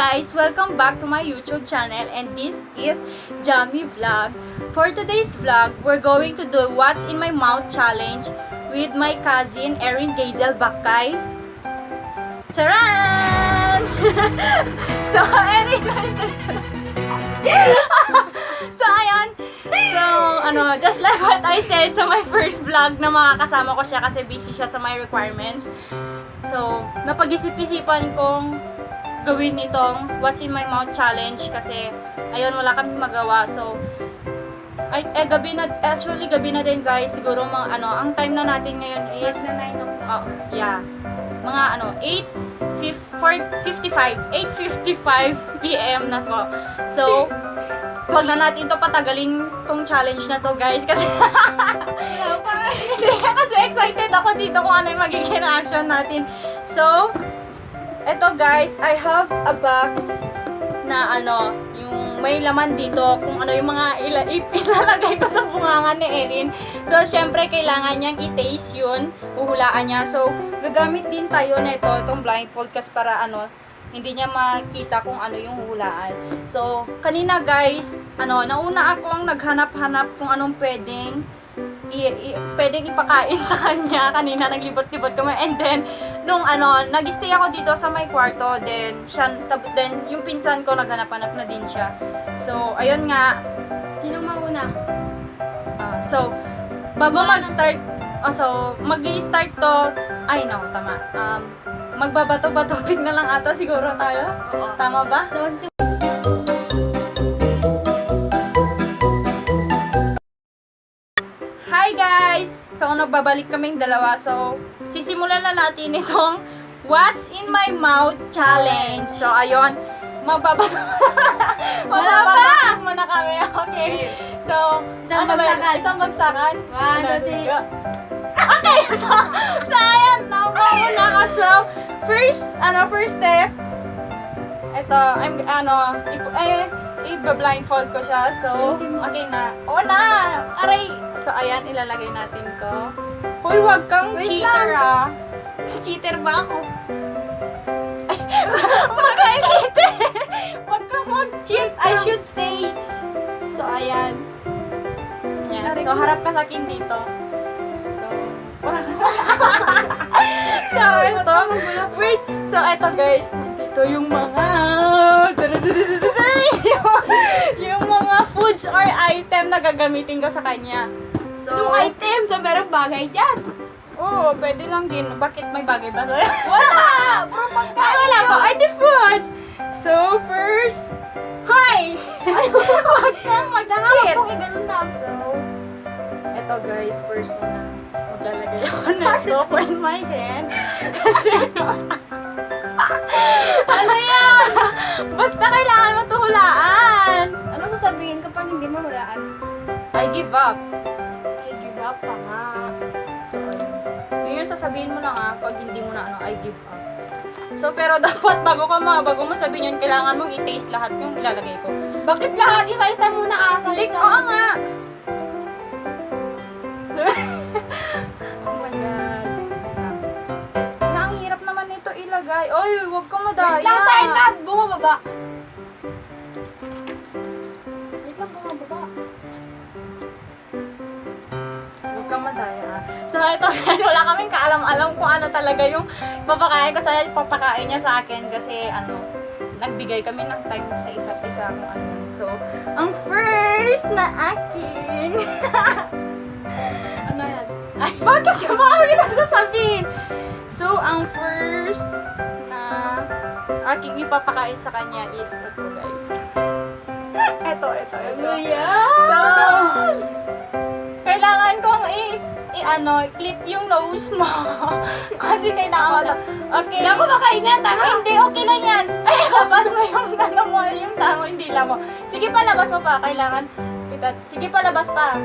guys! Welcome back to my YouTube channel and this is Jamie Vlog. For today's vlog, we're going to do What's in My Mouth challenge with my cousin Erin Gazel Bakay. Charan! So, Erin, so, ayan. So, just like what I said sa my first vlog na makakasama ko siya kasi busy siya sa my requirements. So, napag-isip-isipan kong gawin itong What's in My Mouth challenge kasi ayun, wala kami magawa. So, gabi na din guys. Siguro mga ang time na natin ngayon is na 9 o'clock. Yeah. Mga 8:55 PM na to. So, wag na natin to patagalin tong challenge na to guys kasi kasi excited ako dito kung ano yung magiging reaction natin. So, eto guys, I have a box na yung may laman dito kung ano yung mga ilalagay ko sa bunganga ni Erin. So, syempre kailangan niyang i-taste yun, uhulaan niya. So, gagamit din tayo na itong blindfold kasi para hindi niya makita kung ano yung hulaan. So, kanina guys, nauna akong naghanap-hanap kung anong pwedeng ipakain sa kanya. Kanina naglibot-libot kami and then nung nag-stay ako dito sa may kwarto, then yung pinsan ko naghanap-hanap na din siya. So, ayun nga. Sino mauna? So, bago mag-start, mag-i-start to, tama. Magbabato-batopig na lang ata siguro tayo. Oo. Tama ba? So, Hi guys! So, nagbabalik kaming dalawa. So, sisimulan na natin itong What's in My Mouth challenge. So, ayun. Magbabato muna kami. Okay. So, Isang bagsakan. Isang bagsakan. 1, 2, 3. Okay. So ayan. Nauna ka. So, first step. Ito, i-blindfold ko siya. So, okay na. Na! Aray! So, ayan, ilalagay natin to. Hoy, wag kang Wait cheater lang. Cheater ba ako? Wag kang cheater! Wag kang mag-cheat, I should say. So, ayan. Ayan. So, harap ka sa akin dito. So, ito. Wait. So, ito guys. Dito yung mga yung mga foods or item na gagamitin ko sa kanya. So, Yung item, so merong bagay dyan. Oo, pwede lang din. Bakit may bagay ba sa'yo? Wala! Puro pagkain. Wala ko. Ay, the foods! So, first, hi! Huwag kang mag-cheat. Kung i-ganun na. So, eto guys, first muna. Maglalagay ako ng soap in my hand. Kasi, Ano yan? basta kailangan mo ito hulaan. Ano sasabihin kapag hindi mo hulaan? I give up. I give up pa nga. So, yun yung sasabihin mo lang pag hindi mo na I give up. So, pero dapat bago mo sabihin yun, kailangan mong i-taste lahat yung ilalagay ko. Bakit lahat? Isa-isa muna asal. Oo nga. Oh my God. Ang hirap naman nito ilagay. Oy, huwag kang madaya. Wait lang tayo na. Bumababa. Wait lang, bumababa. Huwag kang madaya. So, ito guys, wala kaming kaalam-alam kung ano talaga yung papakain ko. Papakain niya sa akin kasi nagbigay kami ng time sa isa't isa kung ano. So, ang first na akin. Ano yan? Ay, bakit yung mga sasabihin? So, ang first na aking ipapakain sa kanya is ito guys. Ito. Ano yan? So, kailangan kong clip yung nose mo. Kasi kailangan mo na. Okay. Hindi ako makaingat, tama? Hindi, okay lang yan. Ay, labas mo yung yung tama, hindi lang mo. Sige pa, labas mo pa. Kailangan. Sige pa, labas pa.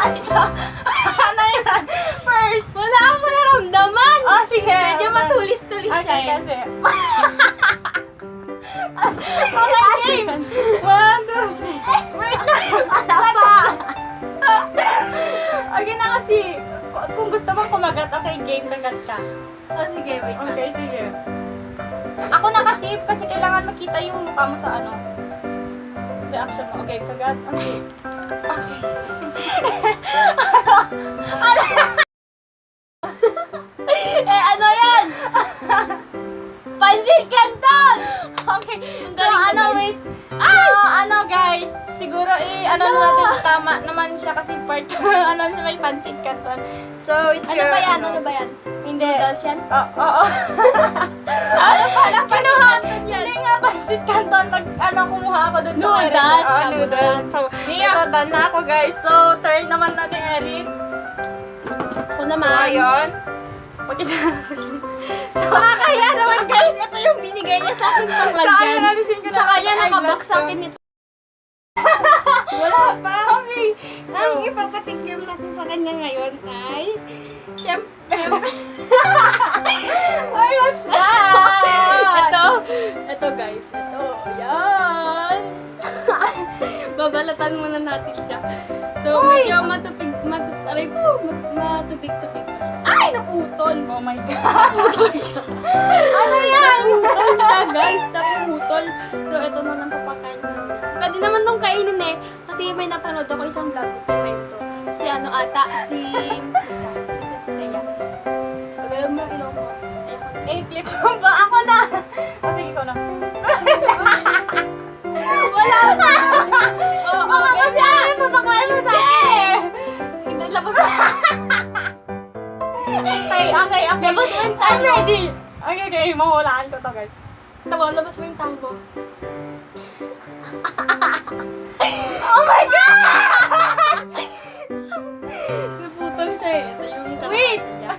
Ay, so, ano yan? First. Wala akong nararamdaman. Oh, sige. Medyo matulis-tulis siya. Okay, kasi. Okay, game. 1, 2, 3. Wait lang. Okay na kasi. Kung gusto mong kumagat, okay, game, kagat ka. Oh, sige, wait lang. Okay, sige. Ako nakasave kasi kailangan makita yung mukha mo sa ano. Reaction mo. Okay, kagat. Okay. Okay. Ano yan? Pansit Canton! Okay. So, galing ko, ano, guys. wait. So, ano, guys. Siguro, ano na natin, tama naman siya kasi part, ano, may pansit canton. So, it's Ano your, ba yan? Ano ba yan? Hindi. Noodles yan? Oo. Ano pala, kinuha. yan? Hindi nga, pansit canton. Kumuha ako dun sa Noodles, Eric. ka Noodles. mo So, lang. ito, done na ako, guys. So, turn naman natin, Eric. Ako So, naman. ayun. Pakita. So, Nakakahiya naman guys. Ito yung binigay niya sa akin pang so, ayun, lagyan. alisin ko na. Sa kanya ang nakabox eyeglass sa ko. akin nito. Wala pa. Okay. Ang ipapatikim natin sa kanya ngayon ay siyempre Ay, what's that? Ito guys. Ito. Yan. Babalatan muna natin siya. So, medyo matupig pa siya. Ay, naputol. Oh my God. Naputol siya. Ano yan? Naputol siya, guys. Naputol. So, ito na lang papakain ko na. Pwede naman tong kainin eh. Kasi may napanood ako isang vlog. Kwento. Si ano ata, si Stella. Gagalaw mo yung ilong ko. Ayoko na. Eh, clip mo ba? Ako na. O, sige, ikaw na. Wala pa! Oo, Baka kasi ano yung papakain mo sa akin. Labas mo. Okay. Labas mo yung I'm tango. ready. Okay. Mahulaan ko to, guys. Tama, labas mo yung tango. Oh my God! Naputol siya eh. Ito yung Wait! niya.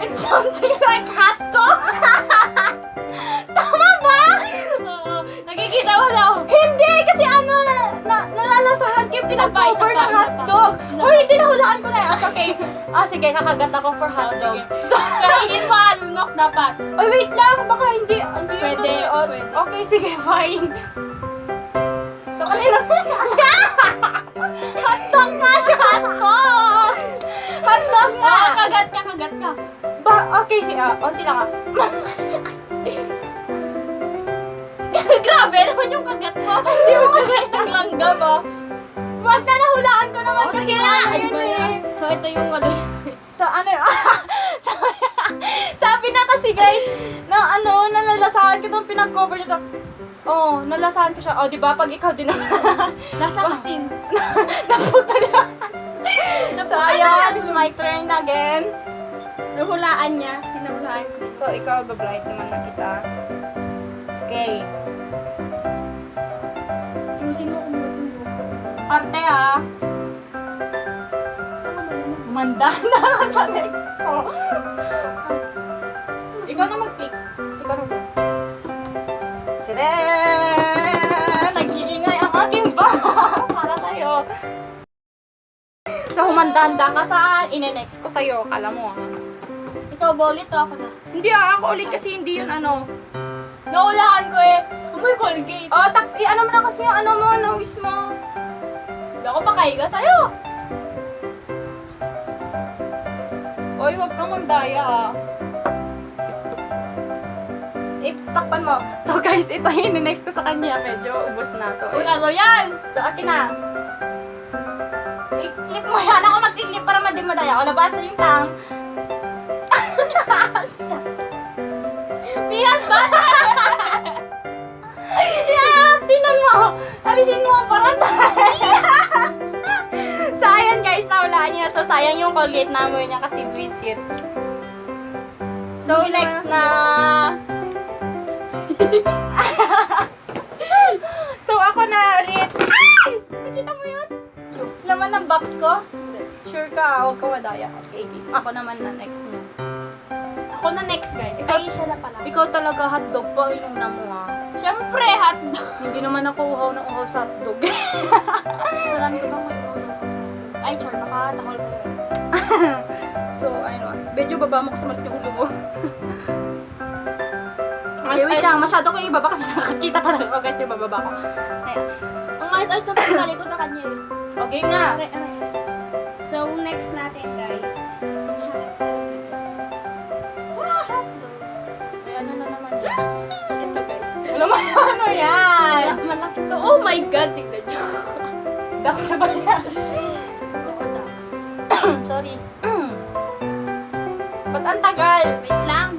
It's something like hot dog. Tama ba? Oo. Nakikita mo na. Hindi! Kasi ano, nalalasahan ko yung pinag-cover Isa pa, ng hot isa pa. dog. Isa Oh, pa. hindi nahulaan ko na yan. Okay. Sige, kakagat ako for hot dog. Kainin mo alunok dapat. Ay, wait lang. Baka hindi. Pwede, ano, pwede. Okay, sige, fine. So, kanina. Hot dog nga siya, hot dog! Hot dog nga! Kagat ka. Okay, onti lang ah. Grabe naman yung kagat mo. Hindi mo kasi naglanggam ah. Wag na, nahulaan ko naman Oh, kasi sige na. na. Ano ba yan? So, ito yung ano. So, ano sabi na kasi guys, na ano, nalalasahan ko itong pinag-cover nito. Oh, nalasahan ko siya. Oh, di ba? Pag ikaw din Nasa masin. naputo na. So, ayun, it's my turn again. So, hulaan niya. Sinahulaan ko. So, ikaw, bablight naman na kita. Okay. Ayusin mo kung matulog. Arte ha. Manda na ako sa next ko. Ikaw na mag-click. Tcharam! Nag-iingay ang aking boss para sa'yo. So, humanda-handa ka saan? Ine-next ko sa'yo. Kala mo ha. Ikaw ba ulit o ako na? Hindi ako ulit kasi hindi yun ano. Nahulaan ko eh. Amoy Colgate. Oh, ano mo na kasi yung ano mo, nose mo. Hindi ako pakahiga sa'yo. Oy, huwag kang magdaya ah. Takpan mo. So guys, ito yung next ko sa kanya. Medyo ubos na. So, Uy, ano yan? so akin na. I-clip mo yan. Ako mag-clip para madi madaya. O, labasan yung tang. Peanut butter! Yeah, tingnan mo. Alisin mo para So, ayan guys, nawalaan niya. So, sayang yung Colgate namin niya kasi visit. So, next na... So, ako na ulit. Ay! Nakita mo yun? Laman ng box ko? Sure ka, huwag ka madaya. Okay, ako naman na next mo. Ako na next guys. Ikaw- Kaya siya na pala. Ikaw talaga hotdog pa, inuna mo ah. Siyempre, hotdog. Hindi naman ako uhaw ng uhaw sa hotdog. Saran ko bang may ulo ko sa ay, char, baka takol ko yun. So, ayun. Medyo baba mo kasi malit yung ulo mo. Okay, wait lang. Masyado ko ibaba kasi nakakita talaga ko guys yung bababa ko. Ayan. Ang ayos-ayos na pagkali ko sa kanya eh. Okay nga. Aray. So, next natin guys. Ay, ano na naman yan? naman ano yan? Malaki to. Oh my God, tignan nyo. Ducks ba yan? Oo, ducks. Sorry. Ba't ang tagal? Wait lang.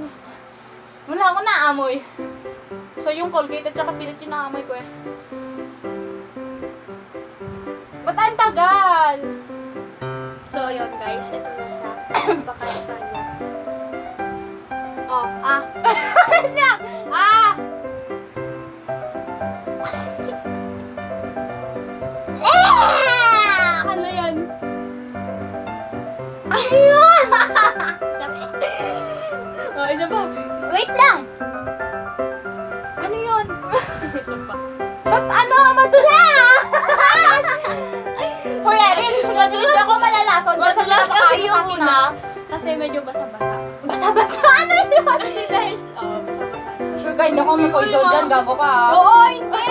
Wala ako naamoy. So yung Colgate at saka Pilit yung naamoy ko eh. Ba't ang tagal? So, yun guys. Ito na siya. Baka sa kanya. Oh, ah! Ano yan? Ayun! Oh, isa pa. Wait lang! Ano yun? Isa pa. Ba't ano? Madulas! Hoy, Erin, sunod hindi ako malalason. Matulas kasi yung una. una. Kasi medyo basa-basa. Basa-basa, ano yun? Kasi dahil, basa-basa. Sure ka, hindi ako mapoison dyan. Gago ka. ah. Oo, hindi!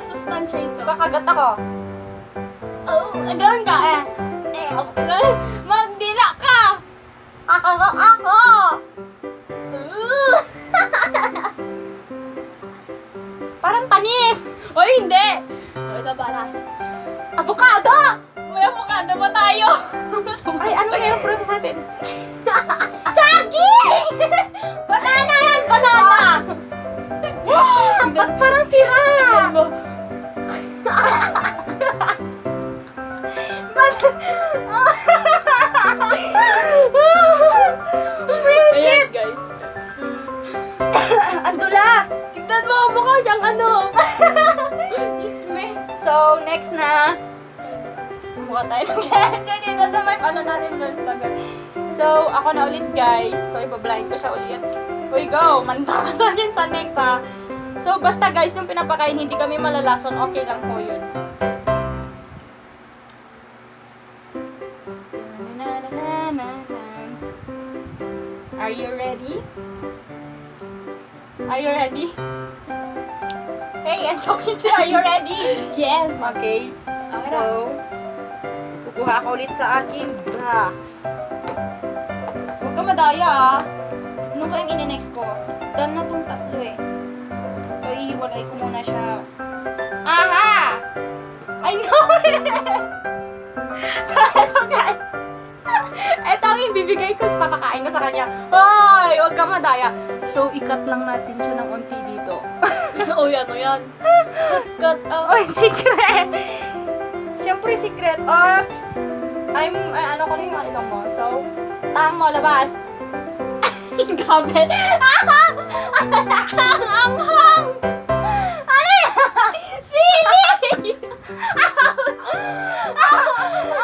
Masustansya ito. Kakagat ako. Oo, gano'n ka eh. Magdila ka! Ako! Parang panis! O hindi! O, isa balas. Avocado! May avocado pa tayo. Ay, ano mayroong prutas sa atin? Saging! Banana yan! Banana! Ba't parang sira? Ba't? Ayan guys. Ang dulas! Tignan mo, mukha siyang ano. Diyos me. So, next na. Mukha tayo ng ganyan dito sa may ano natin guys. So, ako na ulit guys. So, ibablind ko siya ulit. Uy, go! Manta ka sa akin sa next ha. So, basta guys, yung pinapakain, hindi kami malalason. Okay lang po yun. Are you ready? Are you ready? Hey, I'm talking to you. Are you ready? Yes. Okay. So, kukuha ako ulit sa aking box. Huwag ka madaya ah. Ano kayang ine-next ko? Done na tong tatlo eh. So, ihiwalay ko muna siya. Aha! I know it! So, eto guys. Eto ang ibibigay ko, papakain ko sa kanya. Hoy! Huwag ka madaya. So, ikat lang natin siya ng unti dito. O yan, o yan. Cut out. Oy, secret! Siyempre, secret. Oops! Ano ko na yung ano mo. So, tang mo, labas. Gabi. Anghang! Ano yan? Sili! Ouch!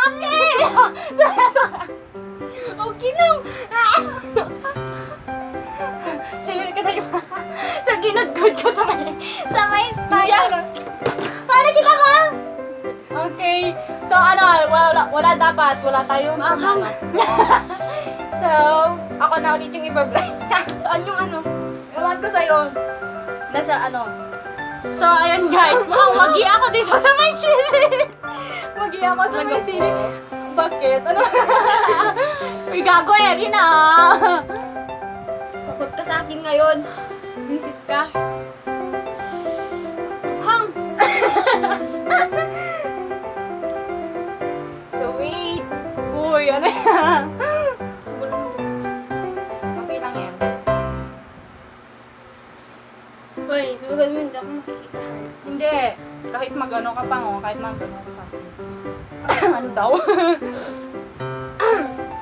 Okay! So, eto. Okay na. Sili ka tayo. So, ginudgod ko sa may tayo. Yeah. Paano kita mo? Okay. So, wala dapat. Wala tayong Maanghang. So, ako na ulit yung iba-blind. Saan yung ano? Ewan ko sa'yo. Nasa ano. So, ayun guys. Mukhang magi ako dito sa may sili. Magi ako sa may sili. Bakit? Ano? Uy, gago Erin ah. Takot ka sa akin ngayon. Visit ka. Hang! So, wait. Uy, ano yan? Okay lang yan. Uy, sumagad mo, hindi ako makikita. Hindi. Kahit mag-ano ka pa mo, kahit mag-ano ka sa akin. Ano daw?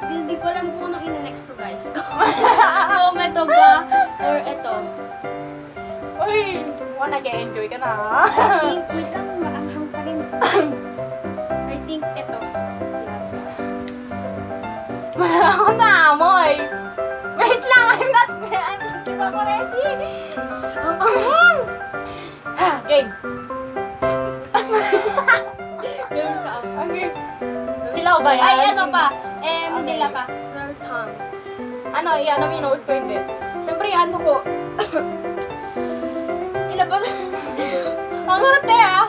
Hindi ko alam kung anong ina-next ko, guys. Kung ito ba, or ito. Uy, mukhang nag-enjoy ka na. Wait lang, maanghang pa rin. I think ito. Wala ako naamoy. Wait lang, I'm not hindi pa ako ready. Game. Ganun ka. Okay. Hilaw ba yan? Ay, ano pa? Dila pa. Third tongue. Ano, i-ano mo yung nose ko, hindi. Siyempre, ano ko. Ilabas. Ang harte, ah.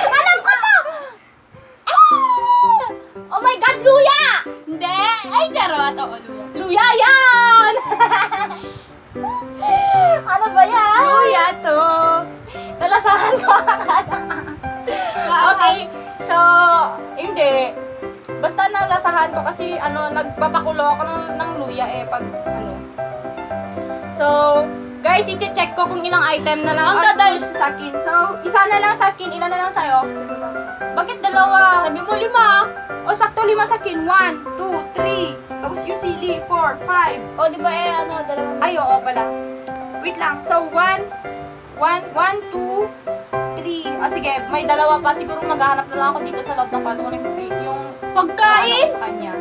Alam ko to! Ah! Oh my God, luya! Hindi. Ay, charot. Oo, basahan to kasi nagpapakulo ako ng luya pag So, guys, i-check ko kung ilang item na lang Ang ang dadal- foods sa akin. So, isa na lang sa akin, ilan na lang sa'yo? Bakit dalawa? Sabi mo 5. O, sakto 5 sa akin. 1, 2, 3. Tapos yung sili, 4, 5. O, di ba dalawang Ay, oo pala. Wait lang. So, 1, 2, 3. Ah, sige, may dalawa pa. Siguro maghahanap na lang ako dito sa loob ng kwarto ko ng yung pagkain? sa kanya.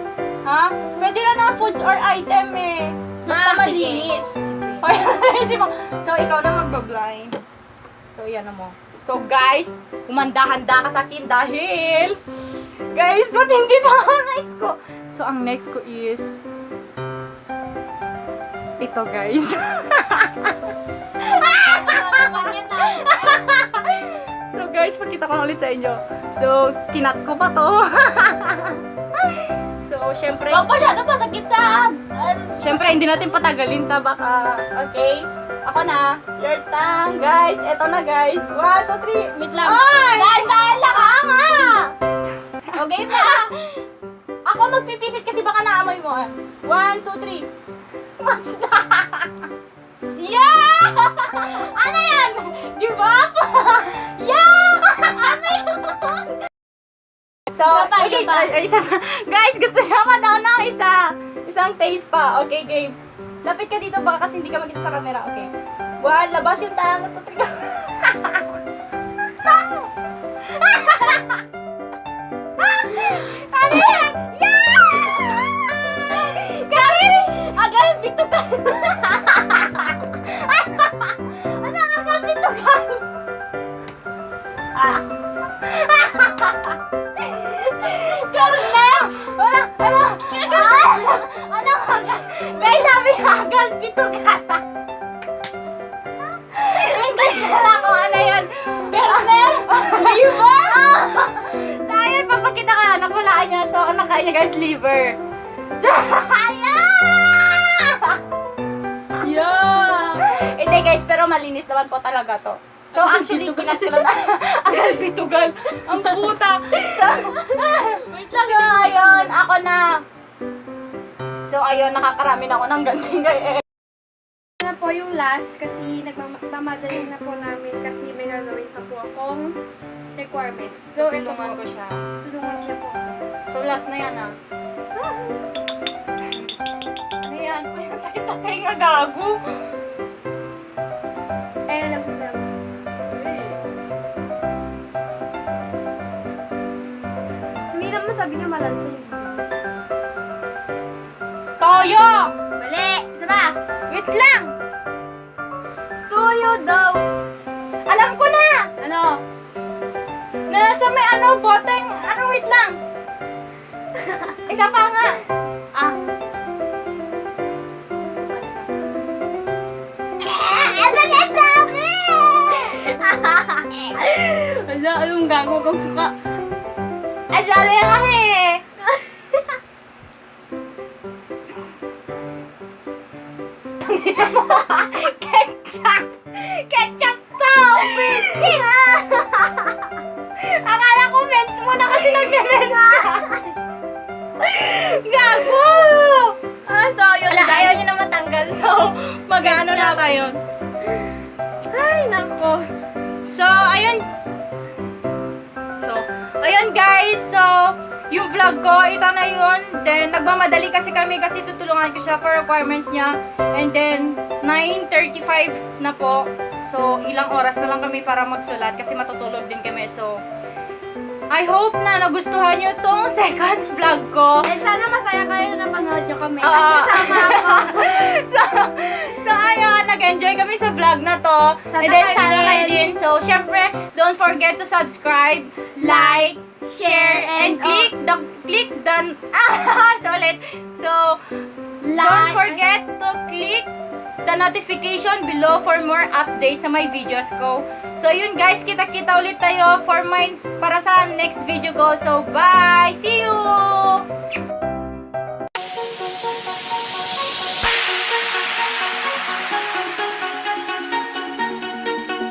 Ha? Pwede na na foods or item Basta Ah, sige. malinis. So, ikaw na magbablind. So, yan na mo. So, guys, humanda-handa ka sa akin dahil guys, ba't hindi ito ang next ko? So, ang next ko is ito, guys. So, guys, pakita ko na ulit sa inyo. So, kinat ko pa to. So, syempre, Huwag masyado pa sakit sa... syempre, hindi natin patagalin ta baka. Okay? Ako na. Your tongue, guys. Eto na, guys. 1, 2, 3. Meet lang. Ay! Dahan-dahan lang ha! nga! Okay pa! Ako magpipisit kasi baka naamoy mo. 1, 2, 3. Basta! Yeah! Ano yan? Give up? Yeah! Ano yun? So, Isa pa, ulit. isa pa. Isa pa. Guys, gusto niya pa daw ng isa. Isang taste pa. Okay, game. Lapit ka dito baka kasi hindi ka makita sa camera. Okay. 1, labas yung tanga. 2, 3. Ano yan? Yeah! Agal, pito ka! Ano ang kapitukan? Karna! Ano guys, sabi na agal pitukan. English na lang kung ano yan. Kernel! Liver! So, ayan, papakita ka. Nakulaan niya. So, ang nakain niya, guys, liver. So, ayan! Yeah! Hindi, guys, pero malinis naman po talaga to. So, actually, kinat ko lang na. Agal pitugal. Ang puta. So, Wait lang. so, ayun, ako na. So, ayun, nakakarami na ako ng ganti, guys. Na po yung last kasi nagmamadali na po namin kasi may gagawin pa po akong requirements. So, ito Tulungan po. ko siya. Tulungan niya po ako. So, last na yan, ah. Ano yan? May sakit sa tenga, gago. Nasabi ako. Hindi naman sabi niya malansa yung video. Toyo! Mali! Isa ba? Wait lang! Tuyo daw! Alam ko na! Ano? Nasa may boteng, wait lang. Isa pa nga. Ah. Ano na sabi? Wala, anong gago kong suka? Ang sabi nga kasi. Ketchup! Ketchup to! Busy! Akala ko mens mo na kasi nag-mens ka. Gago! So, yun Wala, ayaw niyo na matanggal. So, mag-ano na kayo. Ay, nako. So, ayun. Ayun guys. So, yung vlog ko, ito na yun. Then, nagmamadali kasi kami kasi tutulungan ko siya for requirements niya. And then, 9:35 na po. So, ilang oras na lang kami para magsulat kasi matutulog din kami. So, I hope na nagustuhan nyo tong seconds vlog ko. And sana masaya kayo na panood nyo kami. Oo. At kasama ako. so ayun, nag-enjoy kami sa vlog na to. Sana And then, kayo sana din. kayo din. So, syempre, don't forget to subscribe, like, share, and click the so ulit. So, don't forget to click the notification below for more updates sa my videos ko. So, yun guys, kita-kita ulit tayo para sa next video ko. So, bye! See you!